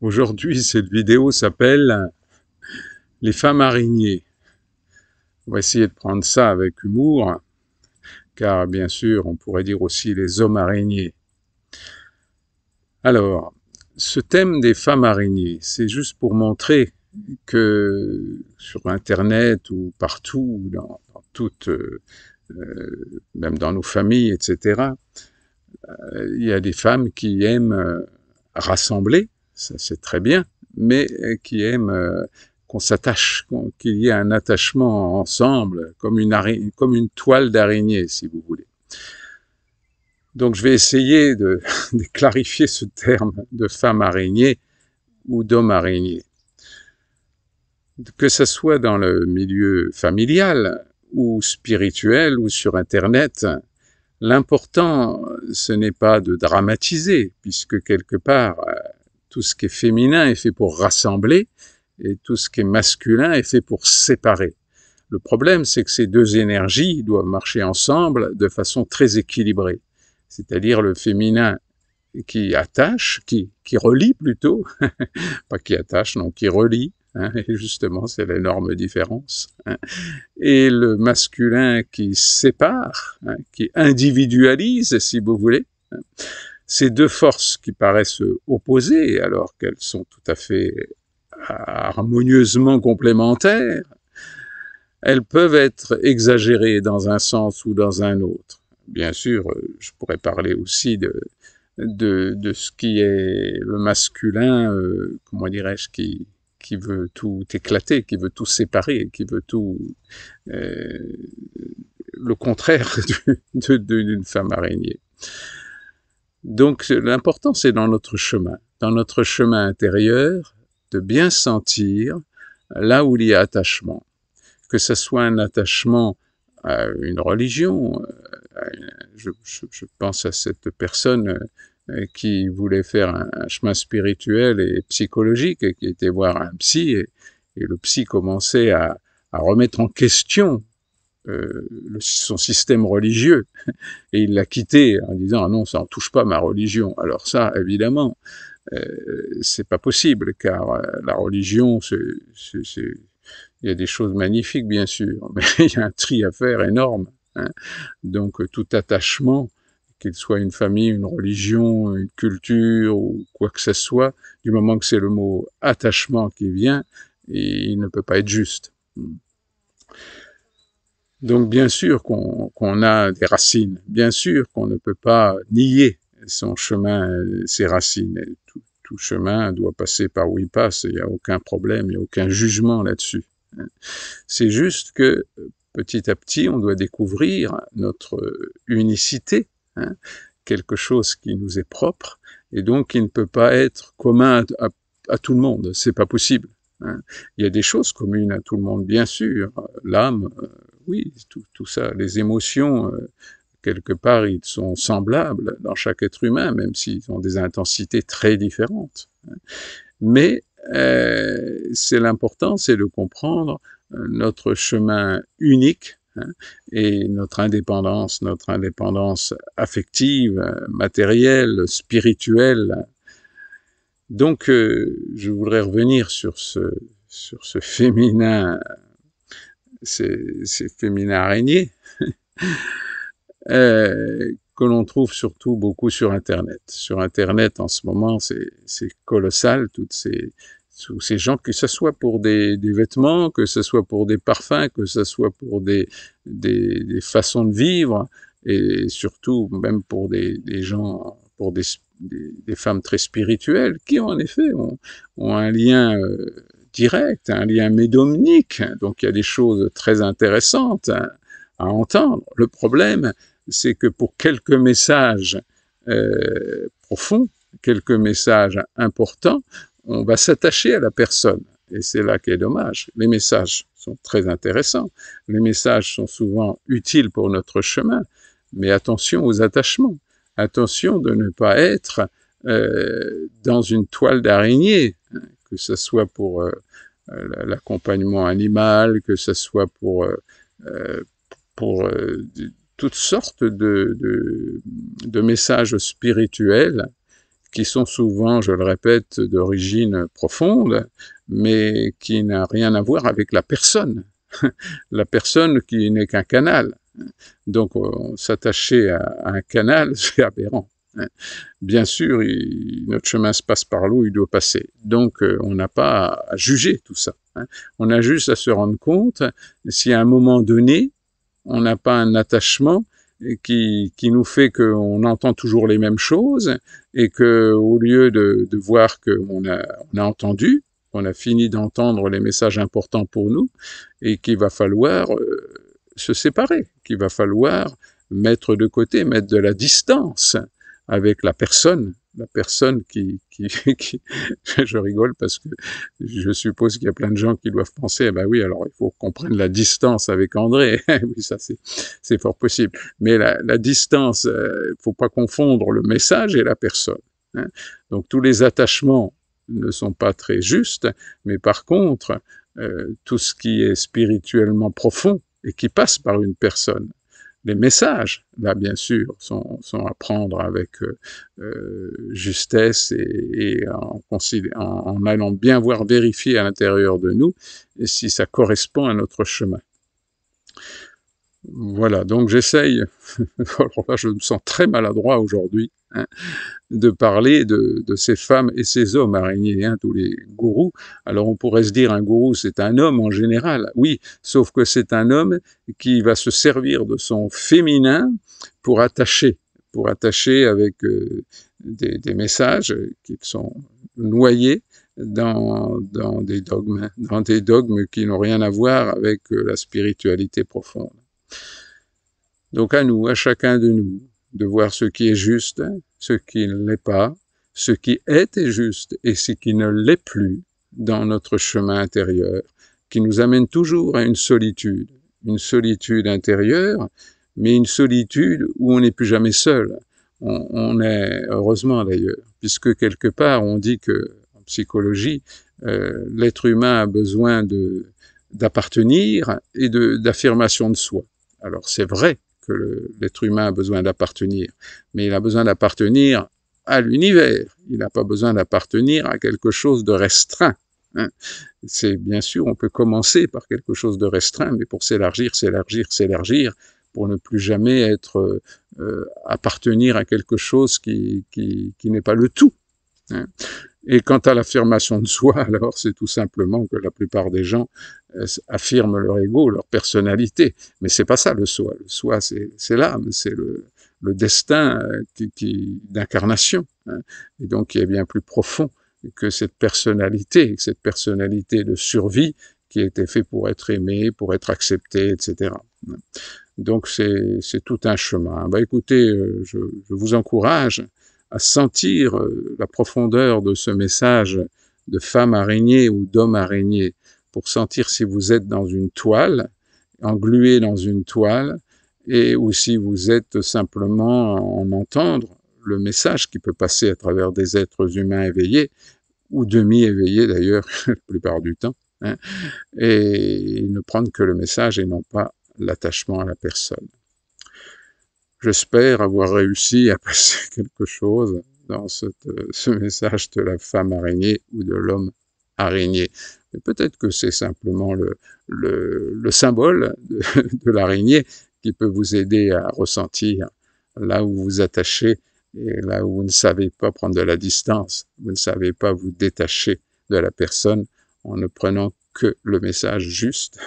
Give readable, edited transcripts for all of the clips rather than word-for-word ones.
Aujourd'hui, cette vidéo s'appelle Les femmes araignées. On va essayer de prendre ça avec humour, car bien sûr, on pourrait dire aussi les hommes araignées. Alors, ce thème des femmes araignées, c'est juste pour montrer que sur Internet ou partout, dans toutes, même dans nos familles, etc., il y a des femmes qui aiment rassembler, ça c'est très bien, mais qui aiment qu'on s'attache, qu'il y ait un attachement ensemble, comme une toile d'araignée, si vous voulez. Donc je vais essayer de clarifier ce terme de femme araignée ou d'homme araignée. Que ce soit dans le milieu familial ou spirituel ou sur Internet, l'important, ce n'est pas de dramatiser, puisque quelque part, tout ce qui est féminin est fait pour rassembler, et tout ce qui est masculin est fait pour séparer. Le problème, c'est que ces deux énergies doivent marcher ensemble de façon très équilibrée. C'est-à-dire le féminin qui attache, qui relie plutôt, pas qui attache, non, qui relie, hein, et justement, c'est l'énorme différence, hein, et le masculin qui sépare, hein, qui individualise, si vous voulez. Hein. Ces deux forces qui paraissent opposées, alors qu'elles sont tout à fait harmonieusement complémentaires, elles peuvent être exagérées dans un sens ou dans un autre. Bien sûr, je pourrais parler aussi de ce qui est le masculin, comment dirais-je, qui veut tout éclater, qui veut tout séparer, qui veut tout le contraire d'une femme araignée. Donc l'important, c'est dans notre chemin intérieur, de bien sentir là où il y a attachement. Que ce soit un attachement à une religion, je pense à cette personne qui voulait faire un chemin spirituel et psychologique et qui était voir un psy, et le psy commençait à remettre en question son système religieux, et il l'a quitté en disant « Ah non, ça n'en touche pas ma religion ». Alors ça, évidemment, c'est pas possible, car la religion, il y a des choses magnifiques, bien sûr, mais il y a un tri à faire énorme. Hein. Donc tout attachement, qu'il soit une famille, une religion, une culture ou quoi que ce soit, du moment que c'est le mot attachement qui vient, il ne peut pas être juste. Donc bien sûr qu'on a des racines, bien sûr qu'on ne peut pas nier son chemin, ses racines. Tout chemin doit passer par où il passe, il n'y a aucun problème, il n'y a aucun jugement là-dessus. C'est juste que petit à petit, on doit découvrir notre unicité, hein, quelque chose qui nous est propre, et donc qui ne peut pas être commun à tout le monde, c'est pas possible. Hein. Il y a des choses communes à tout le monde, bien sûr, l'âme, oui, tout ça, les émotions, quelque part, ils sont semblables dans chaque être humain, même s'ils ont des intensités très différentes. Hein. Mais c'est l'important, c'est de comprendre notre chemin unique, hein, et notre indépendance affective, matérielle, spirituelle. Donc, je voudrais revenir sur ce féminin, ces féminins araignées, que l'on trouve surtout beaucoup sur Internet. Sur Internet, en ce moment, c'est colossal, tous ces gens, que ce soit pour des vêtements, que ce soit pour des parfums, que ce soit pour des façons de vivre, et surtout même pour des gens, pour des femmes très spirituelles, qui en effet ont un lien direct, un lien médiumnique. Donc il y a des choses très intéressantes à entendre. Le problème, c'est que pour quelques messages profonds, quelques messages importants, on va s'attacher à la personne. Et c'est là qu'est dommage. Les messages sont très intéressants. Les messages sont souvent utiles pour notre chemin. Mais attention aux attachements. Attention de ne pas être dans une toile d'araignée, hein, que ce soit pour l'accompagnement animal, que ce soit pour toutes sortes de messages spirituels qui sont souvent, je le répète, d'origine profonde, mais qui n'a rien à voir avec la personne. La personne qui n'est qu'un canal. Donc, s'attacher à un canal, c'est aberrant. Bien sûr, notre chemin se passe par là où il doit passer. Donc, on n'a pas à juger tout ça. On a juste à se rendre compte si à un moment donné, on n'a pas un attachement qui nous fait qu'on entend toujours les mêmes choses et que au lieu de voir qu'on a entendu, on a fini d'entendre les messages importants pour nous et qu'il va falloir se séparer, qu'il va falloir mettre de côté, mettre de la distance avec la personne qui je rigole parce que je suppose qu'il y a plein de gens qui doivent penser, eh ben oui, alors il faut qu'on prenne la distance avec André. Oui, ça c'est fort possible. Mais la distance, faut pas confondre le message et la personne. Donc tous les attachements ne sont pas très justes, mais par contre, tout ce qui est spirituellement profond et qui passe par une personne, les messages, là, bien sûr, sont à prendre avec justesse et en allant bien voir vérifier à l'intérieur de nous et si ça correspond à notre chemin. Voilà, donc j'essaye, alors là je me sens très maladroit aujourd'hui, de parler de ces femmes et ces hommes araignées, tous les gourous. Alors on pourrait se dire un gourou c'est un homme en général, oui, sauf que c'est un homme qui va se servir de son féminin pour attacher avec des messages qui sont noyés dans des dogmes qui n'ont rien à voir avec la spiritualité profonde. Donc à nous, à chacun de nous, de voir ce qui est juste, ce qui ne l'est pas, ce qui était juste et ce qui ne l'est plus dans notre chemin intérieur, qui nous amène toujours à une solitude intérieure, mais une solitude où on n'est plus jamais seul. On est, heureusement d'ailleurs, puisque quelque part on dit que, en psychologie, l'être humain a besoin d'appartenir et d'affirmation de soi. Alors c'est vrai que l'être humain a besoin d'appartenir, mais il a besoin d'appartenir à l'univers, il n'a pas besoin d'appartenir à quelque chose de restreint. C'est bien sûr, on peut commencer par quelque chose de restreint, mais pour s'élargir, pour ne plus jamais appartenir à quelque chose qui n'est pas le tout. Et quant à l'affirmation de soi, alors c'est tout simplement que la plupart des gens affirment leur ego, leur personnalité. Mais c'est pas ça le soi. Le soi, c'est l'âme, c'est le destin d'incarnation. Et donc, qui est bien plus profond que cette personnalité de survie qui a été fait pour être aimé, pour être accepté, etc. Donc, c'est tout un chemin. Écoutez, je vous encourage à sentir la profondeur de ce message de femme araignée ou d'homme araignée, pour sentir si vous êtes dans une toile, englué dans une toile, et ou si vous êtes simplement en entendre le message qui peut passer à travers des êtres humains éveillés, ou demi-éveillés d'ailleurs, la plupart du temps, et ne prendre que le message et non pas l'attachement à la personne. J'espère avoir réussi à passer quelque chose dans ce message de la femme araignée ou de l'homme araignée. Mais peut-être que c'est simplement le symbole de l'araignée qui peut vous aider à ressentir là où vous attachez et là où vous ne savez pas prendre de la distance, vous ne savez pas vous détacher de la personne en ne prenant que le message juste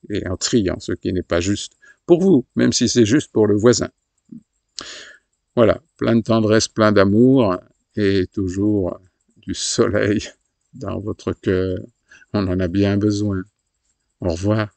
et en triant ce qui n'est pas juste pour vous, même si c'est juste pour le voisin. Voilà, plein de tendresse, plein d'amour et toujours du soleil dans votre cœur. On en a bien besoin. Au revoir.